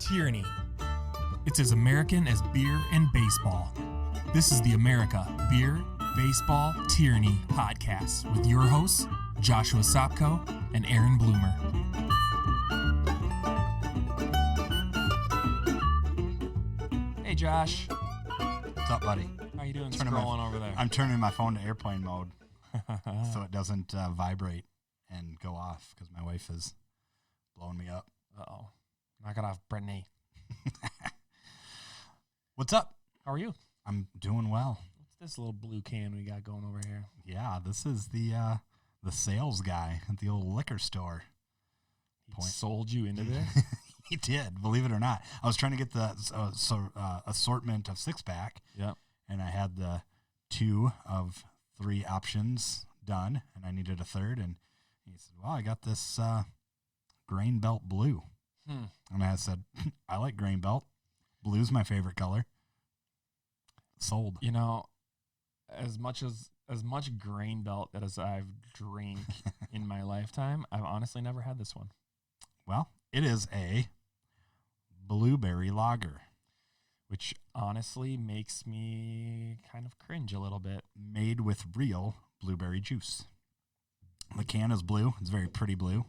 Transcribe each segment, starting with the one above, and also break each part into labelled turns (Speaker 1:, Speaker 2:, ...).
Speaker 1: Tyranny. It's as American as beer and baseball. This is the America Beer, Baseball, Tyranny podcast with your hosts, Joshua Sopko and Aaron Bloomer. Hey, Josh.
Speaker 2: What's up, buddy?
Speaker 1: How you doing scrolling over there?
Speaker 2: I'm turning my phone to airplane mode so it doesn't vibrate and go off because my wife is blowing me up.
Speaker 1: Uh-oh. Knock it off, Brittany.
Speaker 2: What's up?
Speaker 1: How are you?
Speaker 2: I'm doing well.
Speaker 1: What's this little blue can we got going over here?
Speaker 2: Yeah, this is the sales guy at the old liquor store.
Speaker 1: He sold you into this?
Speaker 2: He did, believe it or not. I was trying to get the assortment of six-pack.
Speaker 1: Yep.
Speaker 2: And I had the 2 of 3 options done, and I needed a third. And he said, well, I got this grain belt blue. And I said, I like grain belt. Blue's my favorite color. Sold.
Speaker 1: You know, as much grain belt as I've drank in my lifetime, I've honestly never had this one.
Speaker 2: Well, it is a blueberry lager,
Speaker 1: which honestly makes me kind of cringe a little bit.
Speaker 2: Made with real blueberry juice. The can is blue. It's very pretty blue.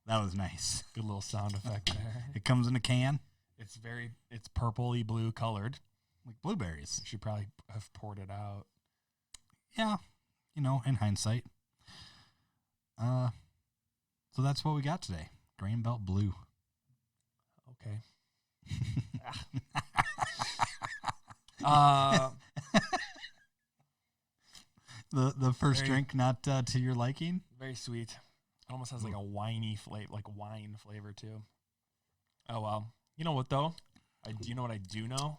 Speaker 2: That was nice.
Speaker 1: Good little sound effect there.
Speaker 2: It comes in a can.
Speaker 1: It's purpley blue colored.
Speaker 2: Like blueberries.
Speaker 1: Should probably have poured it out.
Speaker 2: Yeah, in hindsight. So that's what we got today. Grain Belt Blue.
Speaker 1: Okay.
Speaker 2: The first drink not to your liking?
Speaker 1: Very sweet. It almost has like a winey flavor, like wine flavor too. Oh well. You know what though? You know what I do know?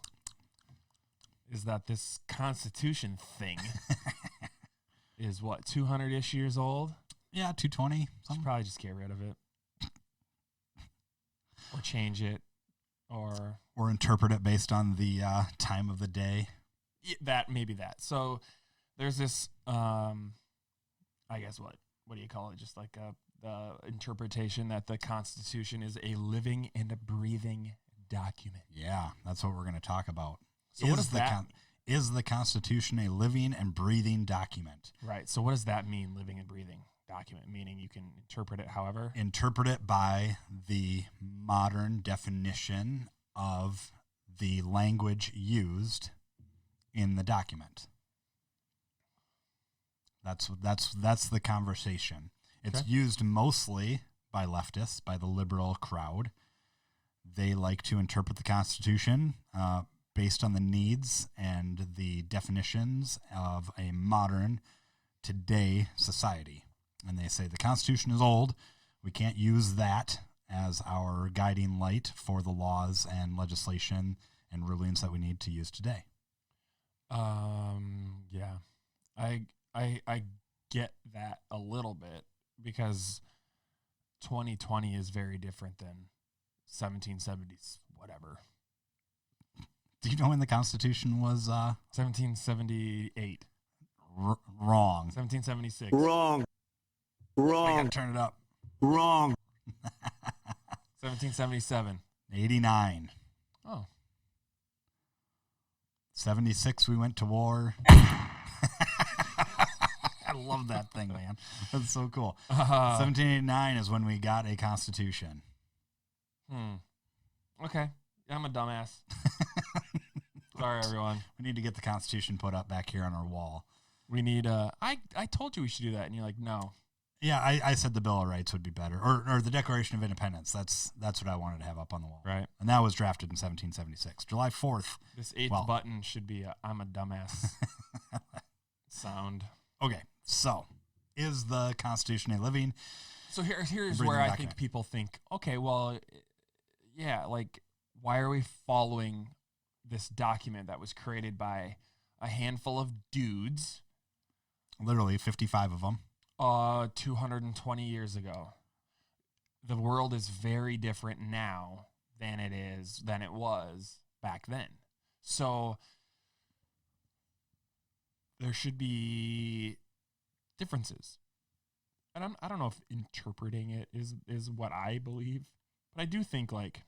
Speaker 1: Is that this Constitution thing is what, 200-ish years old?
Speaker 2: Yeah, 220.
Speaker 1: Should probably just get rid of it. Or change it. Or
Speaker 2: interpret it based on the time of the day.
Speaker 1: Maybe that. So there's this, I guess what do you call it? Just like the interpretation that the Constitution is a living and a breathing document.
Speaker 2: Yeah, that's what we're going to talk about.
Speaker 1: So what does that mean?
Speaker 2: Is the Constitution a living and breathing document?
Speaker 1: Right. So what does that mean, living and breathing document? Meaning you can interpret it however?
Speaker 2: Interpret it by the modern definition of the language used in the document. That's the conversation. It's used mostly by leftists, by the liberal crowd. They like to interpret the Constitution based on the needs and the definitions of a modern, today society. And they say the Constitution is old. We can't use that as our guiding light for the laws and legislation and rulings that we need to use today.
Speaker 1: Yeah. I get that a little bit because 2020 is very different than 1770s, whatever.
Speaker 2: Do you know when the Constitution was?
Speaker 1: 1778.
Speaker 2: Wrong.
Speaker 1: 1776.
Speaker 2: Wrong. I gotta turn it up. Wrong.
Speaker 1: 1777.
Speaker 2: 89.
Speaker 1: Oh.
Speaker 2: 76, we went to war. I love that thing, man. That's so cool. 1789 is when we got a Constitution.
Speaker 1: Okay. I'm a dumbass. Sorry, everyone.
Speaker 2: We need to get the Constitution put up back here on our wall.
Speaker 1: We need I told you we should do that, and you're like, no.
Speaker 2: Yeah, I said the Bill of Rights would be better. Or the Declaration of Independence. That's what I wanted to have up on the wall.
Speaker 1: Right.
Speaker 2: And that was drafted in 1776. July 4th.
Speaker 1: This 8th button should be I'm a dumbass sound.
Speaker 2: Okay, so is the Constitution a living?
Speaker 1: So here's where I think people think, okay, well, yeah, like, why are we following this document that was created by a handful of dudes?
Speaker 2: Literally 55 of them.
Speaker 1: 220 years ago. The world is very different now than it was back then. So there should be differences. I don't know if interpreting it is what I believe, but I do think like,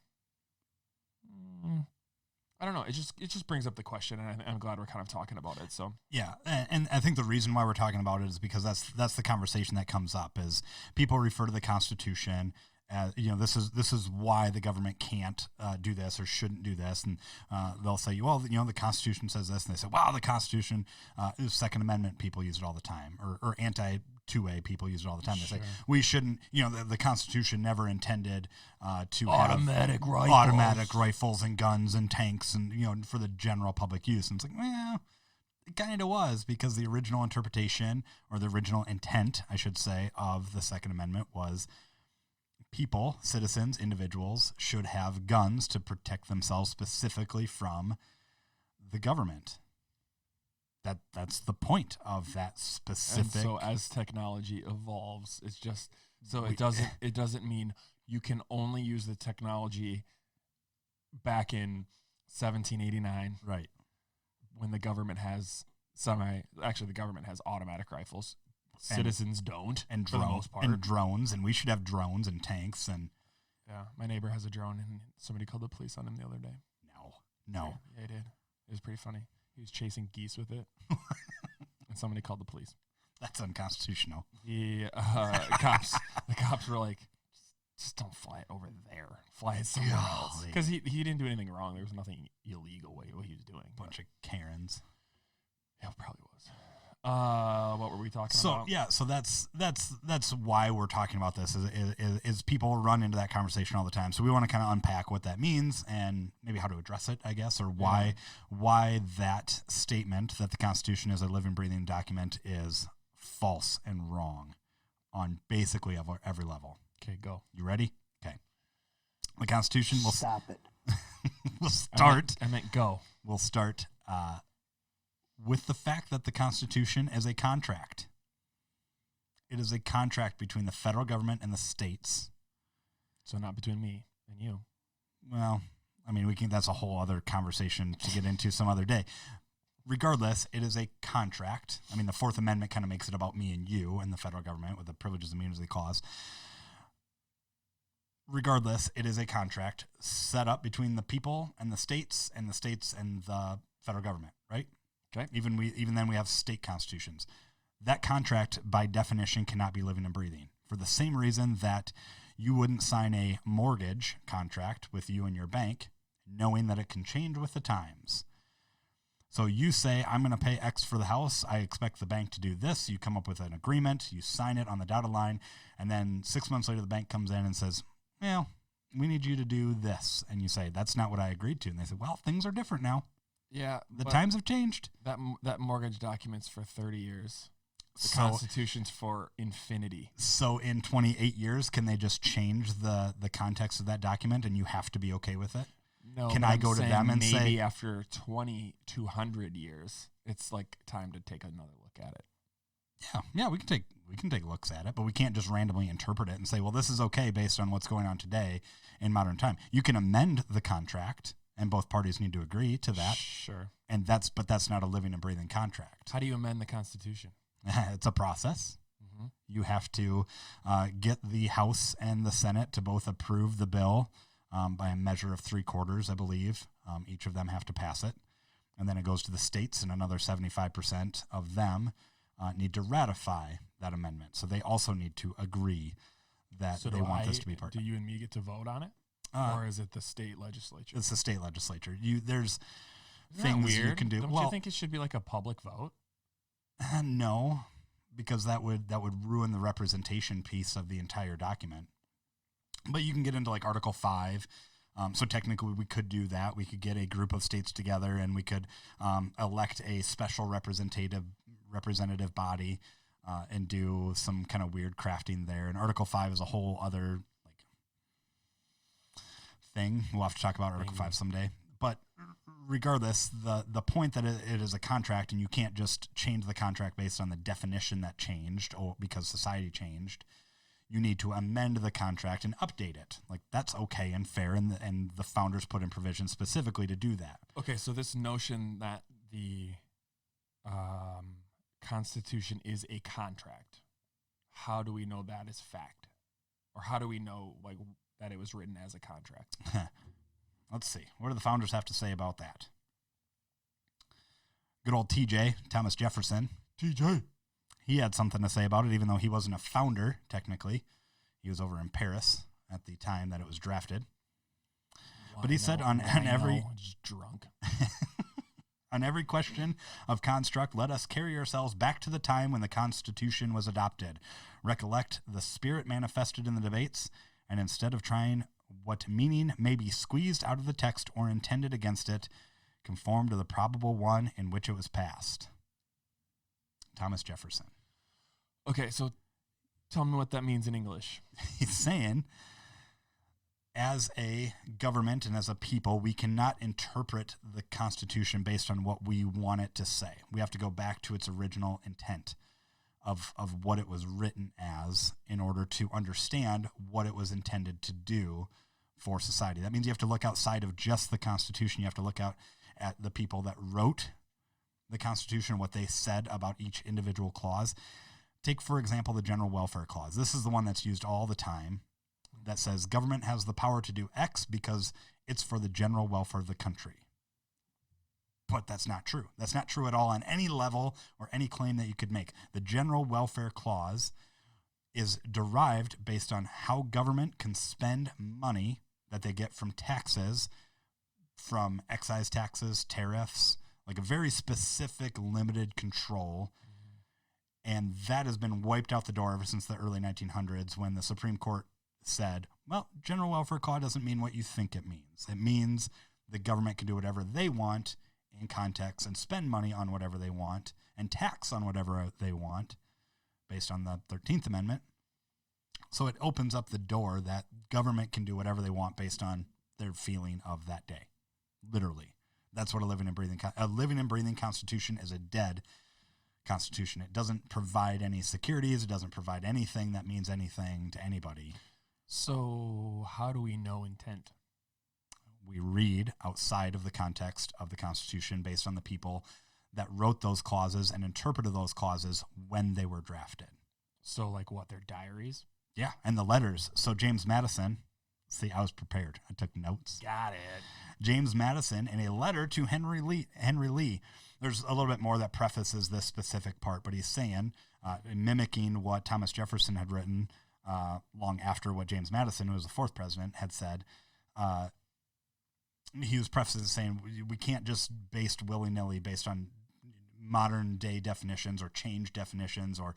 Speaker 1: I don't know. It just brings up the question, and I'm glad we're kind of talking about it. So
Speaker 2: yeah, and I think the reason why we're talking about it is because that's the conversation that comes up is people refer to the Constitution as, this is why the government can't do this or shouldn't do this, and they'll say, well, the Constitution says this, and they say, wow, the Constitution, Second Amendment people use it all the time, or anti-2A people use it all the time. They say we shouldn't, the Constitution never intended to
Speaker 1: automatic
Speaker 2: have automatic rifles and guns and tanks and for the general public use. And it's like, well, it kind of was, because the original interpretation, or the original intent, I should say, of the Second Amendment was people, citizens, individuals should have guns to themselves specifically from the government. That's the point of that specific.
Speaker 1: And so as technology evolves, it's just so it doesn't mean you can only use the technology back in 1789,
Speaker 2: right, when
Speaker 1: the government has the government has automatic rifles. Citizens don't,
Speaker 2: and
Speaker 1: for the most part.
Speaker 2: And drones, and we should have drones and tanks. And
Speaker 1: yeah, my neighbor has a drone, and somebody called the police on him the other day.
Speaker 2: No.
Speaker 1: Yeah, he did. It was pretty funny. He was chasing geese with it, and somebody called the police.
Speaker 2: That's unconstitutional.
Speaker 1: The cops were like, just don't fly it over there. Fly it somewhere else. Because he didn't do anything wrong. There was nothing illegal what he was doing.
Speaker 2: Bunch of Karens.
Speaker 1: Yeah, it probably was. What were we talking about?
Speaker 2: Yeah, so that's why we're talking about this is people run into that conversation all the time. So we want to kind of unpack what that means and maybe how to address it, I guess, or why that statement that the Constitution is a living, breathing document is false and wrong on basically every level.
Speaker 1: Okay, go.
Speaker 2: You ready? Okay. The Constitution will
Speaker 3: stop it.
Speaker 2: We'll start.
Speaker 1: I meant go.
Speaker 2: We'll start with the fact that the Constitution is a contract. It is a contract between the federal government and the states.
Speaker 1: So not between me and you.
Speaker 2: Well, I mean, that's a whole other conversation to get into some other day. Regardless, it is a contract. I mean, the Fourth Amendment kind of makes it about me and you and the federal government with the Privileges and Immunities Clause. Regardless, it is a contract set up between the people and the states and the federal government, right?
Speaker 1: Okay.
Speaker 2: Even then we have state constitutions. That contract, by definition, cannot be living and breathing, for the same reason that you wouldn't sign a mortgage contract with you and your bank knowing that it can change with the times. So you say, I'm going to pay X for the house. I expect the bank to do this. You come up with an agreement. You sign it on the dotted line. And then 6 months later, the bank comes in and says, well, we need you to do this. And you say, that's not what I agreed to. And they say, well, things are different now.
Speaker 1: Yeah,
Speaker 2: the times have changed.
Speaker 1: That mortgage document's for 30 years. The Constitution's for infinity. So in
Speaker 2: 28 years, can they just change the context of that document, and you have to be okay with it?
Speaker 1: No.
Speaker 2: Can I go to them and
Speaker 1: maybe
Speaker 2: say,
Speaker 1: after 2,200 years, it's like time to take another look at it?
Speaker 2: Yeah, we can take looks at it, but we can't just randomly interpret it and say, well, this is okay based on what's going on today in modern time. You can amend the contract. And both parties need to agree to that.
Speaker 1: Sure.
Speaker 2: But that's not a living and breathing contract.
Speaker 1: How do you amend the Constitution?
Speaker 2: It's a process. Mm-hmm. You have to get the House and the Senate to both approve the bill by a measure of 3/4, I believe. Each of them have to pass it. And then it goes to the states, and another 75% of them need to ratify that amendment. So they also need to agree that they want this to be part of it.
Speaker 1: Do you and me get to vote on it? Or is it the state legislature?
Speaker 2: It's the state legislature. There's
Speaker 1: Isn't
Speaker 2: things
Speaker 1: that weird?
Speaker 2: you can do.
Speaker 1: Don't you think it should be like a public vote?
Speaker 2: No, because that would ruin the representation piece of the entire document. But you can get into like Article 5. So technically we could do that. We could get a group of states together and we could elect a special representative body and do some kind of weird crafting there. And Article 5 is a whole other thing. We'll have to talk about Article 5 someday. But regardless, the point that it is a contract and you can't just change the contract based on the definition that changed or because society changed. You need to amend the contract and update it. Like, that's okay and fair, and the founders put in provisions specifically to do that.
Speaker 1: Okay, so this notion that the Constitution is a contract, how do we know that is fact? Or how do we know like that it was written as a contract?
Speaker 2: Let's see. What do the founders have to say about that? Good old TJ, Thomas Jefferson.
Speaker 1: TJ.
Speaker 2: He had something to say about it, even though he wasn't a founder, technically. He was over in Paris at the time that it was drafted. But he said on every...
Speaker 1: Just drunk.
Speaker 2: On every question of construct, let us carry ourselves back to the time when the Constitution was adopted. Recollect the spirit manifested in the debates, and instead of trying what meaning may be squeezed out of the text or intended against it, conform to the probable one in which it was passed. Thomas Jefferson.
Speaker 1: Okay, so tell me what that means in English.
Speaker 2: He's saying, as a government and as a people, we cannot interpret the Constitution based on what we want it to say. We have to go back to its original intent of what it was written as in order to understand what it was intended to do for society. That means you have to look outside of just the Constitution. You have to look out at the people that wrote the Constitution, what they said about each individual clause. Take, for example, the General Welfare Clause. This is the one that's used all the time, that says government has the power to do X because it's for the general welfare of the country. But that's not true. That's not true at all on any level or any claim that you could make. The General Welfare Clause is derived based on how government can spend money that they get from taxes, from excise taxes, tariffs, like a very specific limited control. And that has been wiped out the door ever since the early 1900s when the Supreme Court said, well, general welfare clause doesn't mean what you think it means. It means the government can do whatever they want in context and spend money on whatever they want and tax on whatever they want based on the 13th Amendment. So it opens up the door that government can do whatever they want based on their feeling of that day. Literally. That's what a living and breathing Constitution is. A dead Constitution. It doesn't provide any securities. It doesn't provide anything that means anything to anybody.
Speaker 1: So how do we know intent?
Speaker 2: We read outside of the context of the Constitution based on the people that wrote those clauses and interpreted those clauses when they were drafted.
Speaker 1: So like what, their diaries?
Speaker 2: Yeah, and the letters. So James Madison, see, I was prepared. I took notes.
Speaker 1: Got it.
Speaker 2: James Madison, in a letter to Henry Lee, there's a little bit more that prefaces this specific part, but he's saying, mimicking what Thomas Jefferson had written long after what James Madison, who was the fourth president, had said. He was prefacing saying, we can't just base willy-nilly based on modern day definitions or change definitions or,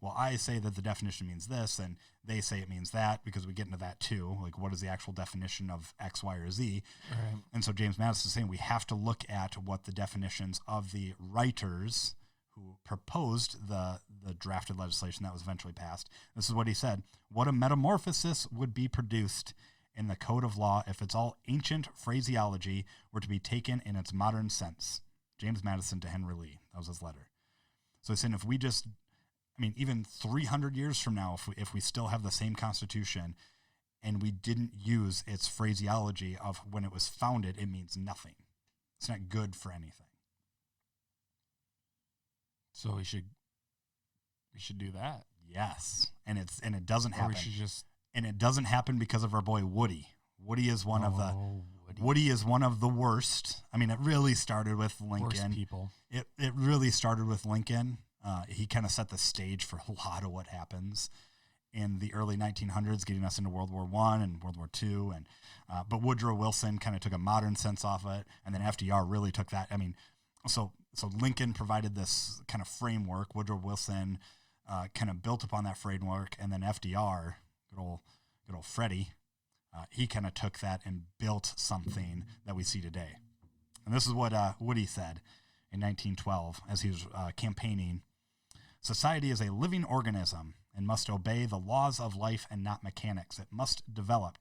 Speaker 2: well, I say that the definition means this and they say it means that, because we get into that too. Like, what is the actual definition of X, Y, or Z?
Speaker 1: Right.
Speaker 2: And so James Madison is saying we have to look at what the definitions of the writers who proposed the drafted legislation that was eventually passed. This is what he said. What a metamorphosis would be produced in the code of law if its all ancient phraseology were to be taken in its modern sense. James Madison to Henry Lee. That was his letter. So he's saying if we just, even 300 years from now, if we still have the same Constitution and we didn't use its phraseology of when it was founded, it means nothing. It's not good for anything.
Speaker 1: So we should do that.
Speaker 2: Yes. And it doesn't happen.
Speaker 1: Or we should just...
Speaker 2: And it doesn't happen because of our boy Woody. Woody is one of the worst. It really started with Lincoln.
Speaker 1: Worst people.
Speaker 2: It really started with Lincoln. He kind of set the stage for a lot of what happens in the early 1900s, getting us into World War I and World War II. But Woodrow Wilson kind of took a modern sense off it, and then FDR really took that. So Lincoln provided this kind of framework. Woodrow Wilson kind of built upon that framework, and then FDR, good old Freddie, he kind of took that and built something that we see today. And this is what Woody said in 1912 as he was campaigning. Society is a living organism and must obey the laws of life and not mechanics. It must develop.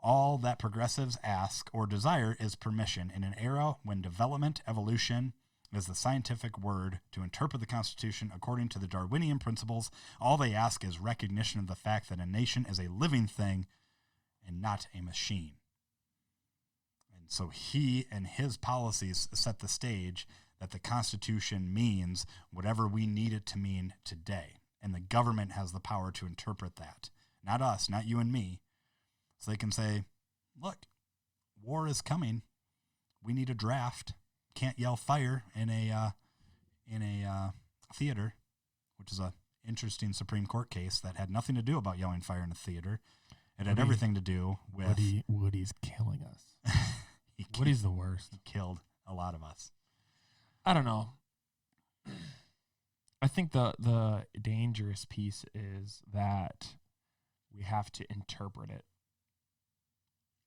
Speaker 2: All that progressives ask or desire is permission. In an era when development, evolution, is the scientific word to interpret the Constitution according to the Darwinian principles, all they ask is recognition of the fact that a nation is a living thing and not a machine. And so he and his policies set the stage that the Constitution means whatever we need it to mean today. and the government has the power to interpret that. Not us, not you and me. So they can say, look, war is coming. We need a draft. Can't yell fire in a theater, which is a interesting Supreme Court case that had nothing to do about yelling fire in a theater. It had everything to do with
Speaker 1: Woody's killing us. Woody's the worst.
Speaker 2: He killed a lot of us.
Speaker 1: I don't know. I think the dangerous piece is that we have to interpret it.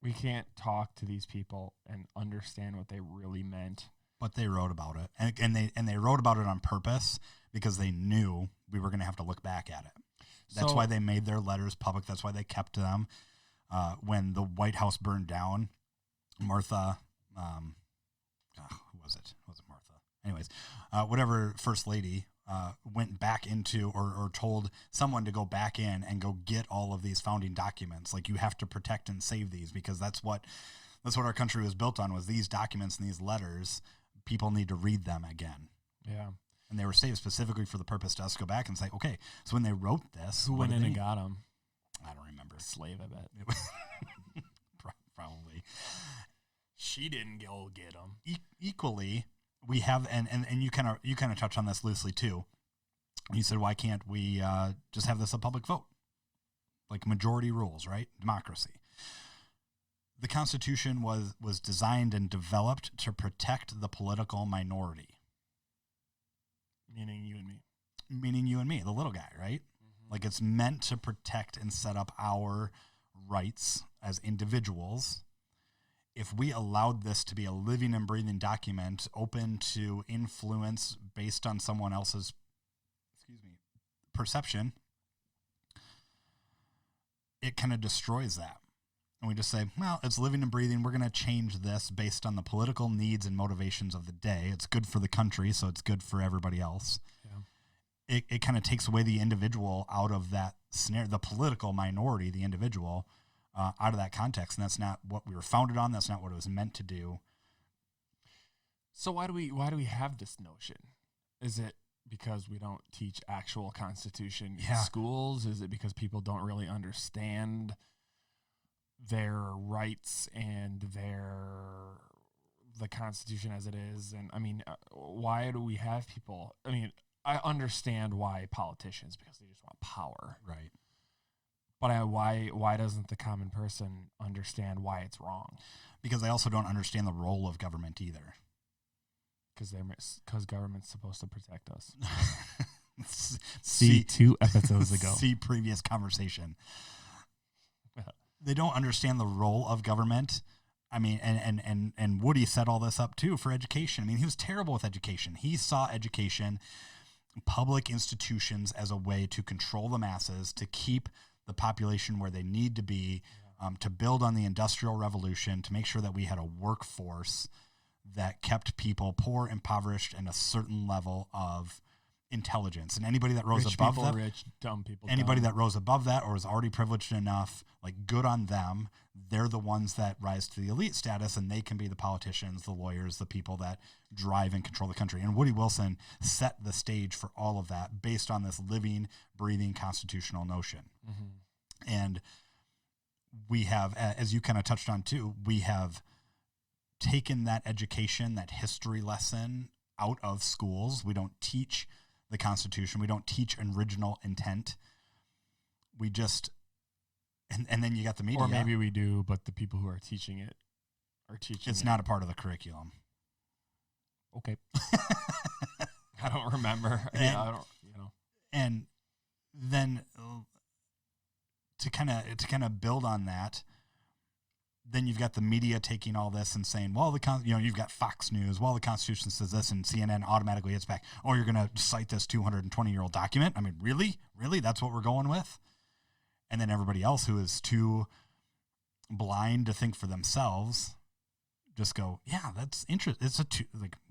Speaker 1: We can't talk to these people and understand what they really meant.
Speaker 2: But they wrote about it, and they wrote about it on purpose because they knew we were going to have to look back at it. That's why they made their letters public. That's why they kept them. When the White House burned down, Martha, who was it? Was it Martha? Anyways, whatever First Lady went back into or told someone to go back in and go get all of these founding documents. Like, you have to protect and save these because that's what our country was built on, was these documents and these letters. People need to read them again.
Speaker 1: Yeah.
Speaker 2: And they were saved specifically for the purpose to us go back and say, okay, so when they wrote this,
Speaker 1: who went in and got them?
Speaker 2: I don't remember.
Speaker 1: Slave, I bet.
Speaker 2: Probably.
Speaker 1: She didn't go get them.
Speaker 2: Equally, we have, and you kind of touched on this loosely too. You said, why can't we just have this a public vote? Like majority rules, right? Democracy. The Constitution was designed and developed to protect the political minority.
Speaker 1: Meaning you and me.
Speaker 2: Meaning you and me, the little guy, right? Mm-hmm. Like, it's meant to protect and set up our rights as individuals. If we allowed this to be a living and breathing document open to influence based on someone else's perception, it kind of destroys that. And we just say, well, it's living and breathing. We're going to change this based on the political needs and motivations of the day. It's good for the country, so it's good for everybody else. Yeah. It kind of takes away the individual out of that scenario, the political minority, the individual, out of that context. And that's not what we were founded on. That's not what it was meant to do.
Speaker 1: So why do we have this notion? Is it because we don't teach actual Constitution in schools? Is it because people don't really understand their rights and the Constitution as it is? And I mean, why do we have people? I mean, I understand why politicians, because they just want power,
Speaker 2: right?
Speaker 1: But why doesn't the common person understand why it's wrong?
Speaker 2: Because they also don't understand the role of government either.
Speaker 1: Because government's supposed to protect us.
Speaker 2: See
Speaker 1: 2 episodes ago.
Speaker 2: See previous conversation. They don't understand the role of government. I mean, and Woody set all this up too for education. I mean, he was terrible with education. He saw education, public institutions, as a way to control the masses, to keep the population where they need to be, to build on the Industrial Revolution, to make sure that we had a workforce that kept people poor, impoverished, and a certain level of intelligence. And anybody that rose above that,
Speaker 1: rich, dumb people,
Speaker 2: anybody that rose above that or was already privileged enough, like, good on them. They're the ones that rise to the elite status, and they can be the politicians, the lawyers, the people that drive and control the country. And Woody Wilson set the stage for all of that based on this living, breathing constitutional notion. Mm-hmm. And we have, as you kind of touched on too, we have taken that education, that history lesson out of schools. We don't teach the Constitution. We don't teach original intent. We just, and then you got the media.
Speaker 1: Or maybe we do, but the people who are teaching it are teaching
Speaker 2: it's not a part of the curriculum.
Speaker 1: Okay. I don't remember. I don't,
Speaker 2: And then to kind of build on that, then you've got the media taking all this and saying, well, you've got Fox News, well, the Constitution says this, and CNN automatically hits back, oh, you're going to cite this 220-year-old document? I mean, really? Really? That's what we're going with? And then everybody else who is too blind to think for themselves just go, yeah, that's interesting.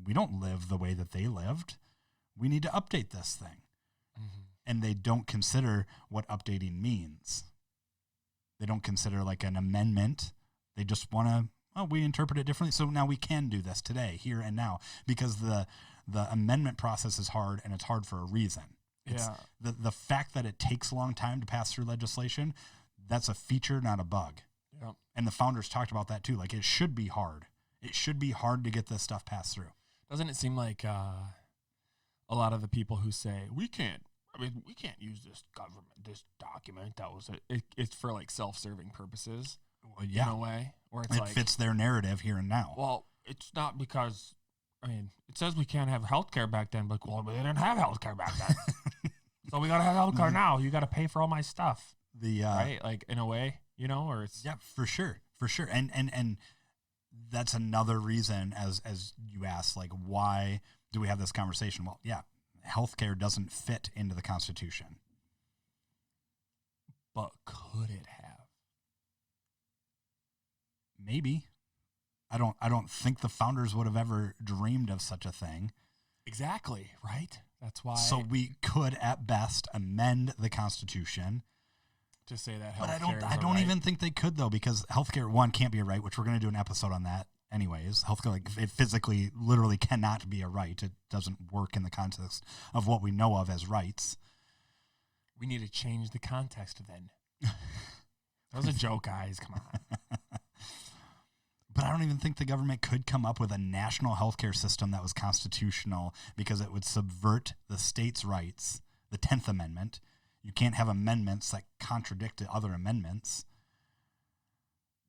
Speaker 2: We don't live the way that they lived. We need to update this thing. Mm-hmm. And they don't consider what updating means. They don't consider like an amendment. They just want to, we interpret it differently. So now we can do this today, here and now, because the amendment process is hard, and it's hard for a reason. It's
Speaker 1: Yeah.
Speaker 2: the fact that it takes a long time to pass through legislation, that's a feature, not a bug.
Speaker 1: Yeah.
Speaker 2: And the founders talked about that too. Like, it should be hard. It should be hard to get this stuff passed through.
Speaker 1: Doesn't it seem like a lot of the people who say we can't use this document that was it's for like self-serving purposes,
Speaker 2: Well, yeah,
Speaker 1: in a way, or it's
Speaker 2: it
Speaker 1: like,
Speaker 2: fits their narrative here and now.
Speaker 1: well, it's not because it says we can't have healthcare back then, but well, they didn't have healthcare back then, so we gotta have healthcare now. You gotta pay for all my stuff, right? Like, in a way, or it's
Speaker 2: for sure, and that's another reason, as you asked, like, why do we have this conversation? Well, yeah, healthcare doesn't fit into the Constitution.
Speaker 1: But could it have?
Speaker 2: Maybe. I don't think the founders would have ever dreamed of such a thing.
Speaker 1: Exactly, right? That's why.
Speaker 2: So we could, at best, amend the Constitution
Speaker 1: to say that
Speaker 2: but
Speaker 1: healthcare
Speaker 2: I don't even think they could, though, because healthcare, one, can't be a right, which we're going to do an episode on that anyways. Healthcare, like, it physically, literally cannot be a right. It doesn't work in the context of what we know of as rights.
Speaker 1: We need to change the context then. That was a joke, guys. Come on.
Speaker 2: But I don't even think the government could come up with a national healthcare system that was constitutional, because it would subvert the states' rights, the 10th Amendment. You can't have amendments that contradict the other amendments.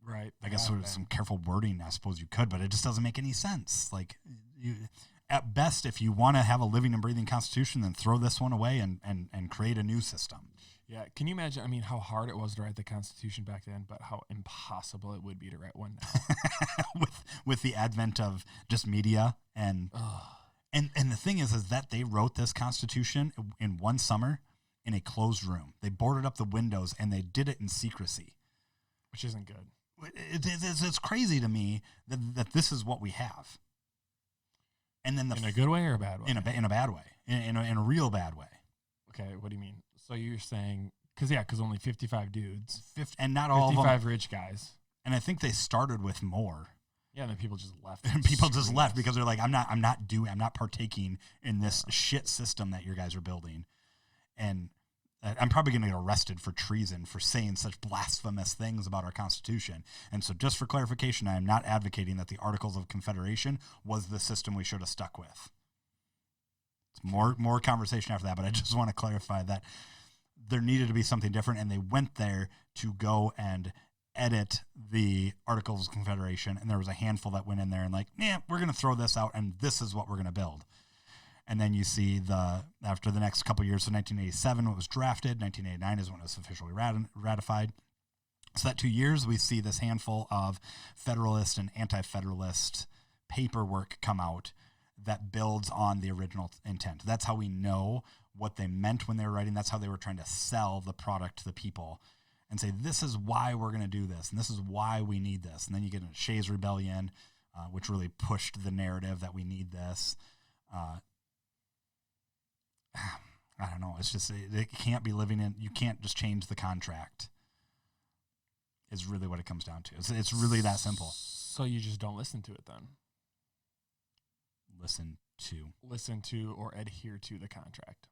Speaker 1: Right.
Speaker 2: I guess with some careful wording, I suppose you could, but it just doesn't make any sense. Like, at best, if you want to have a living and breathing Constitution, then throw this one away and create a new system.
Speaker 1: Yeah. Can you imagine, how hard it was to write the Constitution back then, but how impossible it would be to write one now?
Speaker 2: with the advent of just media and the thing is that they wrote this Constitution in one summer in a closed room. They boarded up the windows and they did it in secrecy.
Speaker 1: Which isn't good.
Speaker 2: It's crazy to me that this is what we have. And then
Speaker 1: in a good way or a bad way?
Speaker 2: In a bad way. In a real bad way.
Speaker 1: Okay, what do you mean? So you're saying, because only 55 dudes.
Speaker 2: And not all
Speaker 1: 55
Speaker 2: of them.
Speaker 1: rich guys.
Speaker 2: And I think they started with more.
Speaker 1: Yeah, and then people just left.
Speaker 2: And people just left because they're like, I'm not partaking in this shit system that your guys are building. And I'm probably going to get arrested for treason for saying such blasphemous things about our Constitution. And so, just for clarification, I am not advocating that the Articles of Confederation was the system we should have stuck with. It's more conversation after that, but I just want to clarify that there needed to be something different, and they went there to go and edit the Articles of Confederation, and there was a handful that went in there and like, we're going to throw this out, and this is what we're going to build. And then you see after the next couple of years, so 1987, when it was drafted, 1989 is when it was officially ratified. So that 2 years, we see this handful of Federalist and Anti-Federalist paperwork come out that builds on the original intent. That's how we know what they meant when they were writing. That's how they were trying to sell the product to the people and say, this is why we're going to do this, and this is why we need this. And then you get into Shays' Rebellion, which really pushed the narrative that we need this. I don't know. It's just, it can't be living in, you can't just change the contract is really what it comes down to. It's really that simple.
Speaker 1: So you just don't listen to it then?
Speaker 2: Listen to
Speaker 1: or adhere to the contract.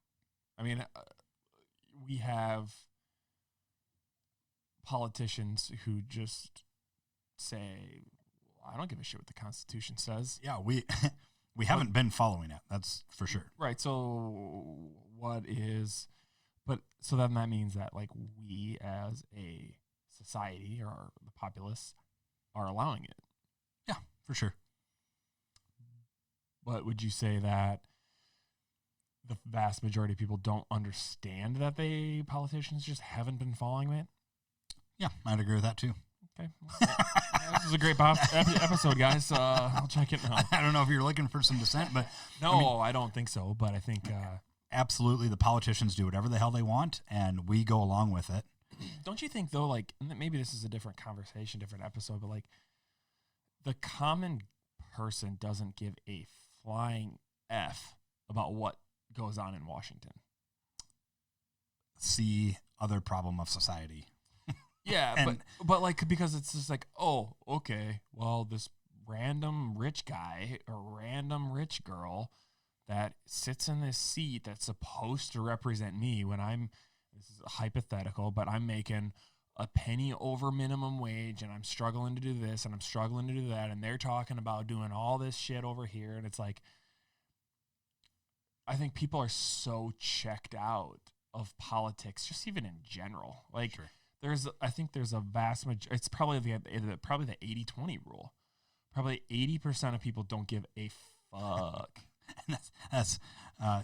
Speaker 1: We have politicians who just say, I don't give a shit what the Constitution says.
Speaker 2: Yeah, we haven't been following it. That's for sure.
Speaker 1: Right. So so then that means that like we as a society or the populace are allowing it.
Speaker 2: Yeah, for sure.
Speaker 1: But would you say that the vast majority of people don't understand that politicians just haven't been following it?
Speaker 2: Yeah, I'd agree with that too.
Speaker 1: Okay. This is a great episode, guys. I'll check it out.
Speaker 2: I don't know if you're looking for some dissent, but
Speaker 1: no, I don't think so. But I think
Speaker 2: absolutely the politicians do whatever the hell they want, and we go along with it.
Speaker 1: Don't you think, though, like, maybe this is a different conversation, different episode, but like the common person doesn't give a flying F about what goes on in Washington?
Speaker 2: See other problem of society.
Speaker 1: Yeah, but like, because it's just like, oh, okay, well, this random rich guy or random rich girl that sits in this seat that's supposed to represent me when this is hypothetical, but I'm making a penny over minimum wage and I'm struggling to do this and I'm struggling to do that. And they're talking about doing all this shit over here. And it's like, I think people are so checked out of politics, just even in general. Like I think there's a vast majority, it's probably the 80-20 rule. Probably 80% of people don't give a fuck.
Speaker 2: And that's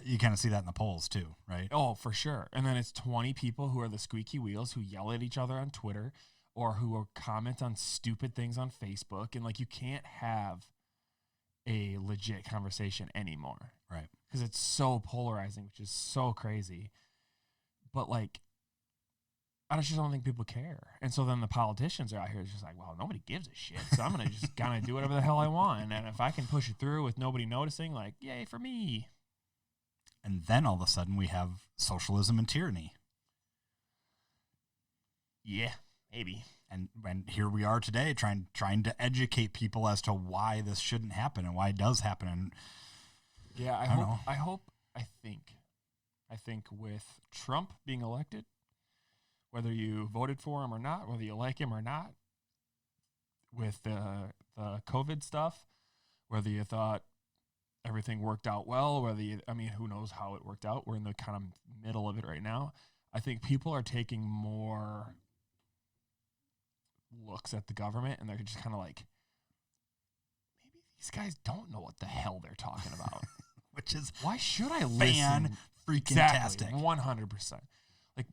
Speaker 2: you kind of see that in the polls too, right?
Speaker 1: Oh, for sure. And then it's 20 people who are the squeaky wheels who yell at each other on Twitter or who will comment on stupid things on Facebook. And like, you can't have a legit conversation anymore.
Speaker 2: Right.
Speaker 1: Because it's so polarizing, which is so crazy. But like, I just don't think people care. And so then the politicians are out here just like, well, nobody gives a shit. So I'm going to just kind of do whatever the hell I want. And if I can push it through with nobody noticing, like, yay for me.
Speaker 2: And then all of a sudden we have socialism and tyranny.
Speaker 1: Yeah, maybe.
Speaker 2: And here we are today trying to educate people as to why this shouldn't happen and why it does happen. And
Speaker 1: yeah, I think with Trump being elected, whether you voted for him or not, whether you like him or not, with the COVID stuff, whether you thought everything worked out well, who knows how it worked out. We're in the kind of middle of it right now. I think people are taking more looks at the government and they're just kind of like, maybe these guys don't know what the hell they're talking about.
Speaker 2: Which is
Speaker 1: why should I listen?
Speaker 2: Freaking-tastic.
Speaker 1: 100%. Like,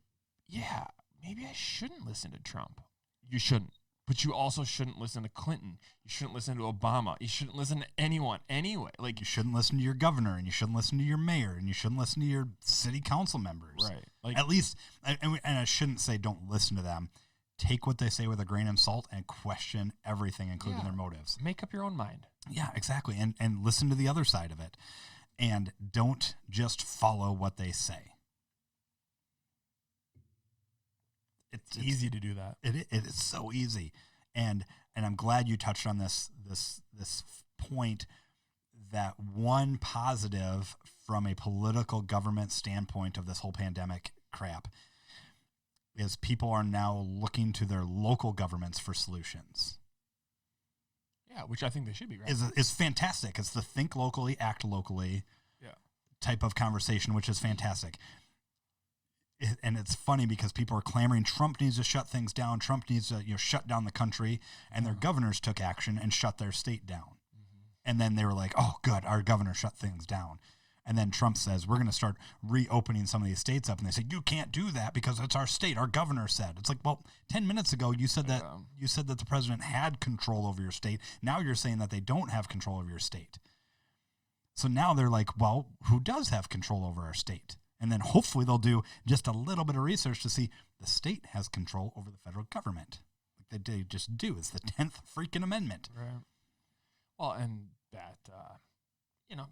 Speaker 1: yeah, maybe I shouldn't listen to Trump. You shouldn't. But you also shouldn't listen to Clinton. You shouldn't listen to Obama. You shouldn't listen to anyone anyway. Like,
Speaker 2: you shouldn't listen to your governor, and you shouldn't listen to your mayor, and you shouldn't listen to your city council members.
Speaker 1: Right. Like,
Speaker 2: at least, and I shouldn't say don't listen to them. Take what they say with a grain of salt and question everything, including their motives.
Speaker 1: Make up your own mind.
Speaker 2: Yeah, exactly. And listen to the other side of it. And don't just follow what they say.
Speaker 1: It's easy to do that.
Speaker 2: It is so easy. And I'm glad you touched on this point, that one positive from a political government standpoint of this whole pandemic crap is people are now looking to their local governments for solutions.
Speaker 1: Yeah, which I think they should be, right?
Speaker 2: Is fantastic. It's the think locally, act locally type of conversation, which is fantastic. And it's funny because people are clamoring Trump needs to shut things down. Trump needs to shut down the country. And their governors took action and shut their state down. Mm-hmm. And then they were like, oh, good, our governor shut things down. And then Trump says, we're going to start reopening some of these states up. And they say, you can't do that because it's our state. Our governor said. It's like, well, 10 minutes ago, you said that the president had control over your state. Now you're saying that they don't have control over your state. So now they're like, well, who does have control over our state? And then hopefully they'll do just a little bit of research to see the state has control over the federal government. Like they just do. It's the 10th freaking amendment.
Speaker 1: Right. Well, and that,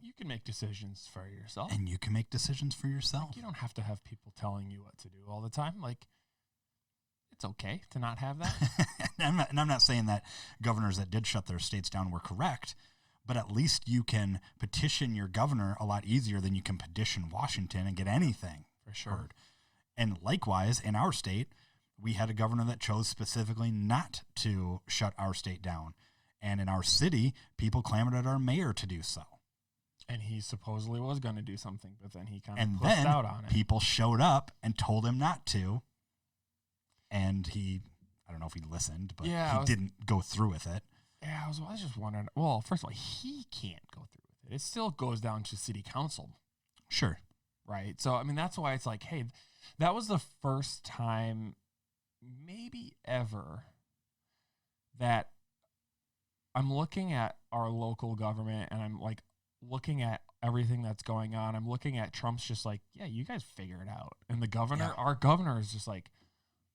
Speaker 1: you can make decisions for yourself.
Speaker 2: And you can make decisions for yourself.
Speaker 1: Like, you don't have to have people telling you what to do all the time. Like, it's okay to not have that.
Speaker 2: And I'm not saying that governors that did shut their states down were correct, but at least you can petition your governor a lot easier than you can petition Washington and get anything
Speaker 1: for sure
Speaker 2: heard. And likewise, in our state, we had a governor that chose specifically not to shut our state down. And in our city, people clamored at our mayor to do so.
Speaker 1: And he supposedly was going to do something, but then he kind of pushed out on it.
Speaker 2: People showed up and told him not to. And I don't know if he listened, but he didn't go through with it.
Speaker 1: Yeah, I was just wondering. Well, first of all, he can't go through with it. It still goes down to city council.
Speaker 2: Sure.
Speaker 1: Right? So, I mean, that's why it's like, hey, that was the first time maybe ever that I'm looking at our local government and I'm like looking at everything that's going on. I'm looking at Trump's just like, yeah, you guys figure it out. And the governor, our governor is just like,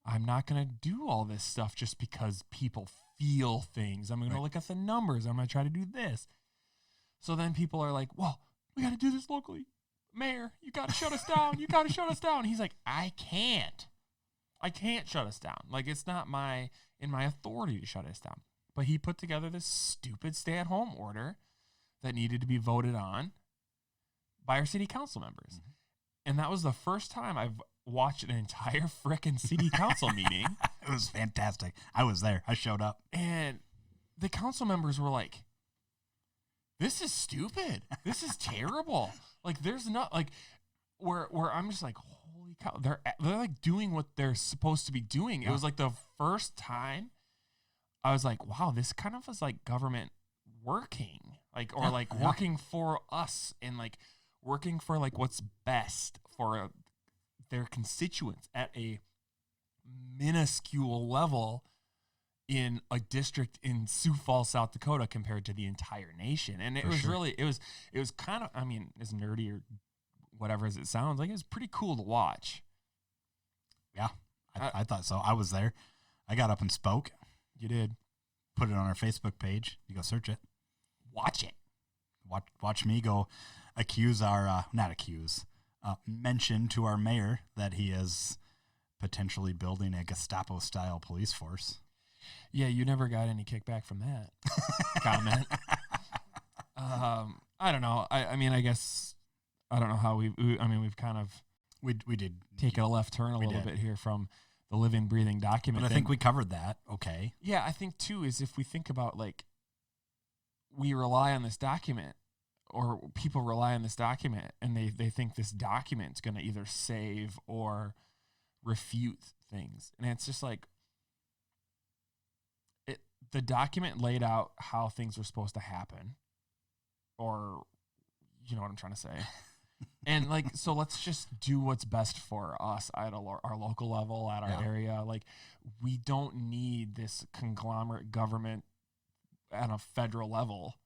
Speaker 1: I'm not going to do all this stuff just because people feel things. I'm going to look at the numbers. I'm going to try to do this. So then people are like, well, we got to do this locally. Mayor, you got to shut us down. You got to shut us down. He's like, I can't shut us down. Like, it's not in my authority to shut us down. But he put together this stupid stay-at-home order that needed to be voted on by our city council members. And that was the first time I've watched an entire frickin' city council meeting.
Speaker 2: It was fantastic. I was there. I showed up.
Speaker 1: And the council members were like, this is stupid. This is terrible. Like, there's not, like, where I'm just like, holy cow. They're like doing what they're supposed to be doing. It was like the first time I was like, wow, this kind of was like government working. Like, or like working for us and like working for like what's best for their constituents at a minuscule level in a district in Sioux Falls, South Dakota, compared to the entire nation. And it was really, it was kind of, I mean, as nerdy or whatever as it sounds, like it was pretty cool to watch.
Speaker 2: Yeah, I thought so. I was there. I got up and spoke.
Speaker 1: You did.
Speaker 2: Put it on our Facebook page. You go search it.
Speaker 1: Watch it.
Speaker 2: Watch me go mention to our mayor that he is potentially building a Gestapo-style police force.
Speaker 1: Yeah, you never got any kickback from that comment. I don't know. I mean, I guess, I don't know how we've kind of...
Speaker 2: We did
Speaker 1: take a left turn a little bit here from the living, breathing document.
Speaker 2: But I think we covered that. Okay.
Speaker 1: Yeah, I think, too, is if we think about, like, we rely on this document, or people rely on this document, and they think this document's going to either save or refute things. And it's just like, the document laid out how things were supposed to happen, or you know what I'm trying to say. And like, so let's just do what's best for us at our local level, at our area. Like, we don't need this conglomerate government at a federal level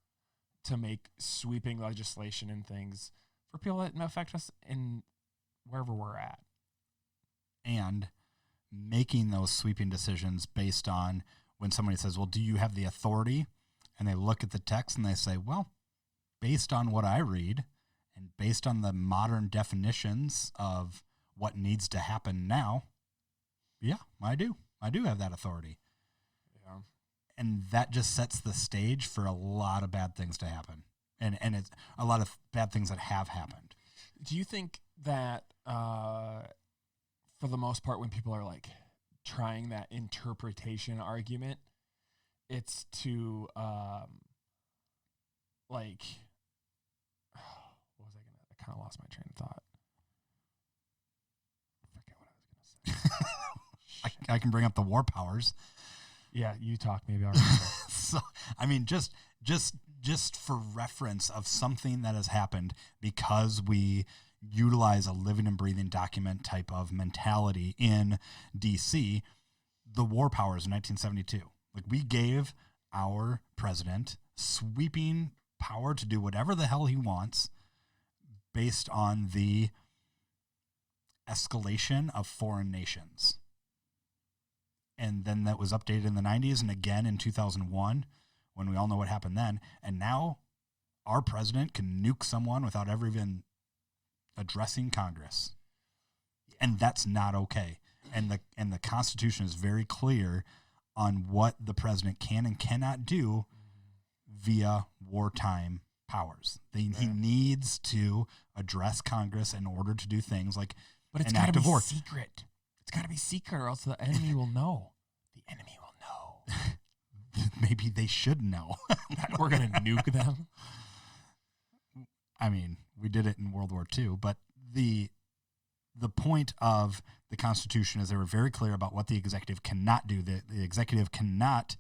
Speaker 1: to make sweeping legislation and things for people that affect us in wherever we're at.
Speaker 2: And making those sweeping decisions based on when somebody says, well, do you have the authority? And they look at the text and they say, well, based on what I read and based on the modern definitions of what needs to happen now, yeah, I do. I do have that authority.
Speaker 1: Yeah.
Speaker 2: And that just sets the stage for a lot of bad things to happen. And it's a lot of bad things that have happened.
Speaker 1: Do you think that, for the most part, when people are like trying that interpretation argument, it's to, like, what was I kind of lost my train of thought. I forget what I was going to say.
Speaker 2: I can bring up the war powers.
Speaker 1: Yeah, you talk, maybe I'll remember.
Speaker 2: So, I mean, just for reference of something that has happened, because we utilize a living and breathing document type of mentality in D.C., the war powers in 1972. Like, we gave our president sweeping power to do whatever the hell he wants based on the escalation of foreign nations. And then that was updated in the 90s and again in 2001, when we all know what happened then. And now our president can nuke someone without ever even addressing Congress. And that's not okay. And the Constitution is very clear on what the president can and cannot do via wartime powers. He needs to address Congress in order to do things like
Speaker 1: but it's got to be secret. It's got to be secret, or else the enemy will know. The enemy will know.
Speaker 2: Maybe they should know.
Speaker 1: That we're going to nuke them.
Speaker 2: I mean, we did it in World War II, but the point of the Constitution is they were very clear about what the executive cannot do. The executive cannot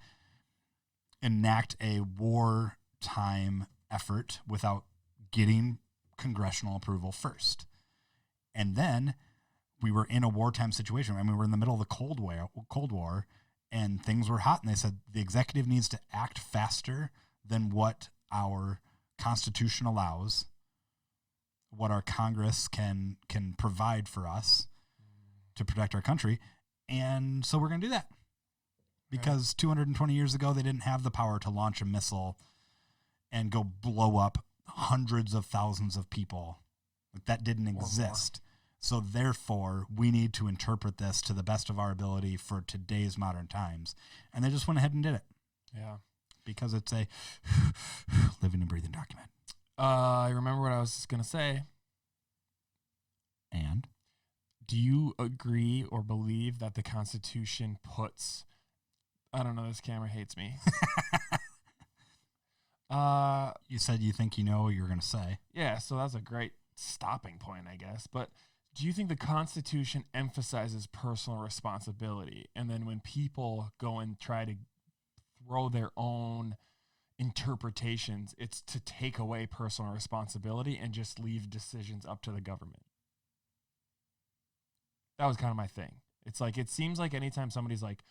Speaker 2: enact a wartime effort without getting congressional approval first. And then we were in a wartime situation. I mean, we were in the middle of the Cold War, and things were hot. And they said the executive needs to act faster than what our Constitution allows, what our Congress can provide for us to protect our country. And so we're going to do that. Because 220 years ago, they didn't have the power to launch a missile and go blow up hundreds of thousands of people. Like, that didn't exist. So therefore, we need to interpret this to the best of our ability for today's modern times. And they just went ahead and did it.
Speaker 1: Yeah.
Speaker 2: Because it's a living and breathing document.
Speaker 1: I remember what I was going to say.
Speaker 2: And?
Speaker 1: Do you agree or believe that the Constitution puts... I don't know, this camera hates me.
Speaker 2: You said you think you know what you're going to say.
Speaker 1: Yeah, so that's a great stopping point, I guess. But do you think the Constitution emphasizes personal responsibility? And then when people go and try to throw their own interpretations, it's to take away personal responsibility and just leave decisions up to the government? That was kind of my thing. It's like, it seems like anytime somebody's like,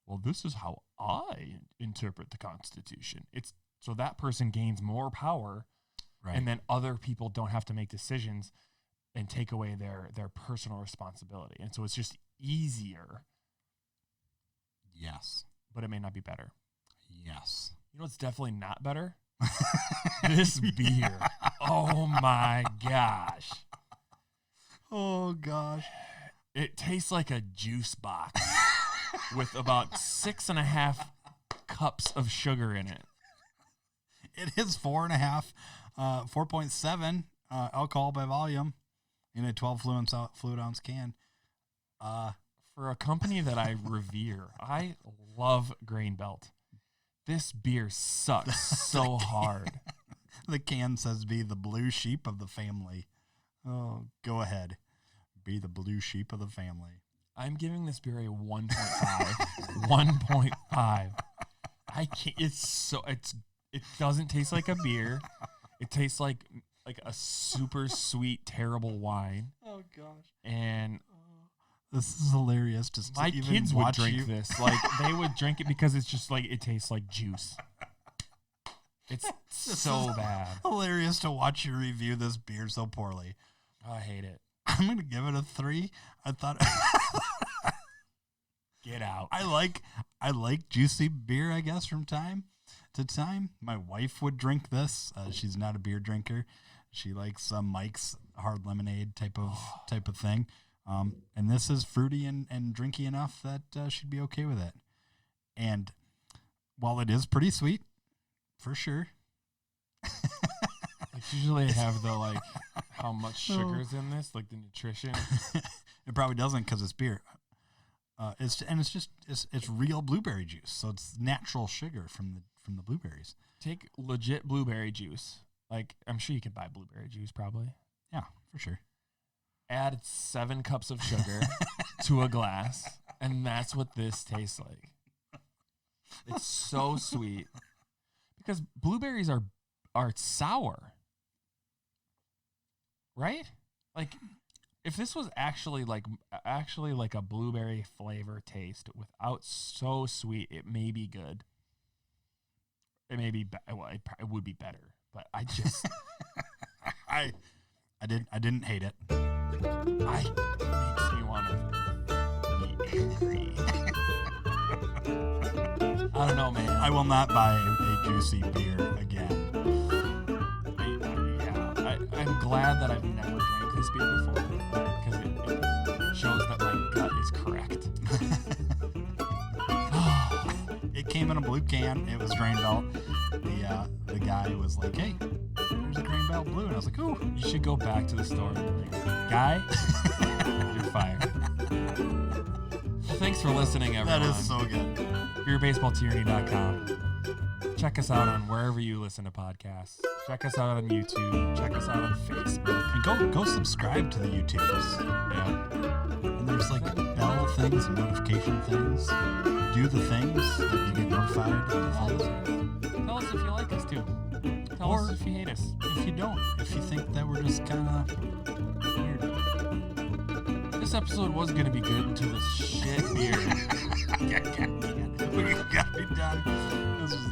Speaker 1: well, this is how I interpret the Constitution, it's so that person gains more power, right? And then other people don't have to make decisions and take away their personal responsibility. And so it's just easier.
Speaker 2: Yes.
Speaker 1: But it may not be better.
Speaker 2: Yes.
Speaker 1: You know what's definitely not better? This beer. Oh, my gosh.
Speaker 2: Oh, gosh.
Speaker 1: It tastes like a juice box with about 6.5 cups of sugar in it.
Speaker 2: It is 4.7 alcohol by volume in a 12 fluid ounce can.
Speaker 1: For a company that I revere, I love Grain Belt. This beer sucks so hard.
Speaker 2: The can says be the blue sheep of the family. Oh, go ahead. Be the blue sheep of the family.
Speaker 1: I'm giving this beer a 1.5. 1.5. I can't. It doesn't taste like a beer. It tastes like a super sweet, terrible wine.
Speaker 2: Oh gosh.
Speaker 1: And
Speaker 2: this is hilarious. Just
Speaker 1: my kids would drink this. Like, they would drink it because it's just like, it tastes like juice. It's so bad.
Speaker 2: Hilarious to watch you review this beer so poorly.
Speaker 1: Oh, I hate it.
Speaker 2: I'm gonna give it a 3. I thought.
Speaker 1: Get out.
Speaker 2: I like juicy beer, I guess, from time to time. My wife would drink this. She's not a beer drinker. She likes Mike's hard lemonade type of thing. And this is fruity and drinky enough that she'd be okay with it. And while it is pretty sweet, for sure.
Speaker 1: Like, usually I have the how much sugar is in this, like the nutrition.
Speaker 2: It probably doesn't because it's beer. It's real blueberry juice, so it's natural sugar from the blueberries.
Speaker 1: Take legit blueberry juice. Like, I'm sure you can buy blueberry juice probably.
Speaker 2: Yeah, for sure.
Speaker 1: Add 7 cups of sugar to a glass, and that's what this tastes like. It's so sweet because blueberries are sour, right? Like, if this was actually like a blueberry flavor taste without so sweet, it may be good. It may be it would be better, but I just
Speaker 2: I didn't hate it.
Speaker 1: It makes me want to be angry. I don't know, man.
Speaker 2: I will not buy a juicy beer again.
Speaker 1: I'm glad that I've never drank this beer before because it shows that my gut is correct.
Speaker 2: It came in a blue can. It was Grain Belt. The guy was like, "Hey, there's a Grain Belt blue," and I was like, "Ooh,
Speaker 1: you should go back to the store and be like, guy, you're fired." Well, thanks for listening, everyone.
Speaker 2: That is so good.
Speaker 1: BeerBaseballTyranny.com. Check us out on wherever you listen to podcasts. Check us out on YouTube. Check us out on Facebook.
Speaker 2: And go subscribe to the YouTubes.
Speaker 1: Yeah.
Speaker 2: And there's bell things and notification things. Do the things that you get notified.
Speaker 1: Tell us if you like us too. Tell us if you hate us.
Speaker 2: If you don't. If you think that we're just kind of weird.
Speaker 1: This episode was going to be good until this shit beer.
Speaker 2: We gotta be done. This was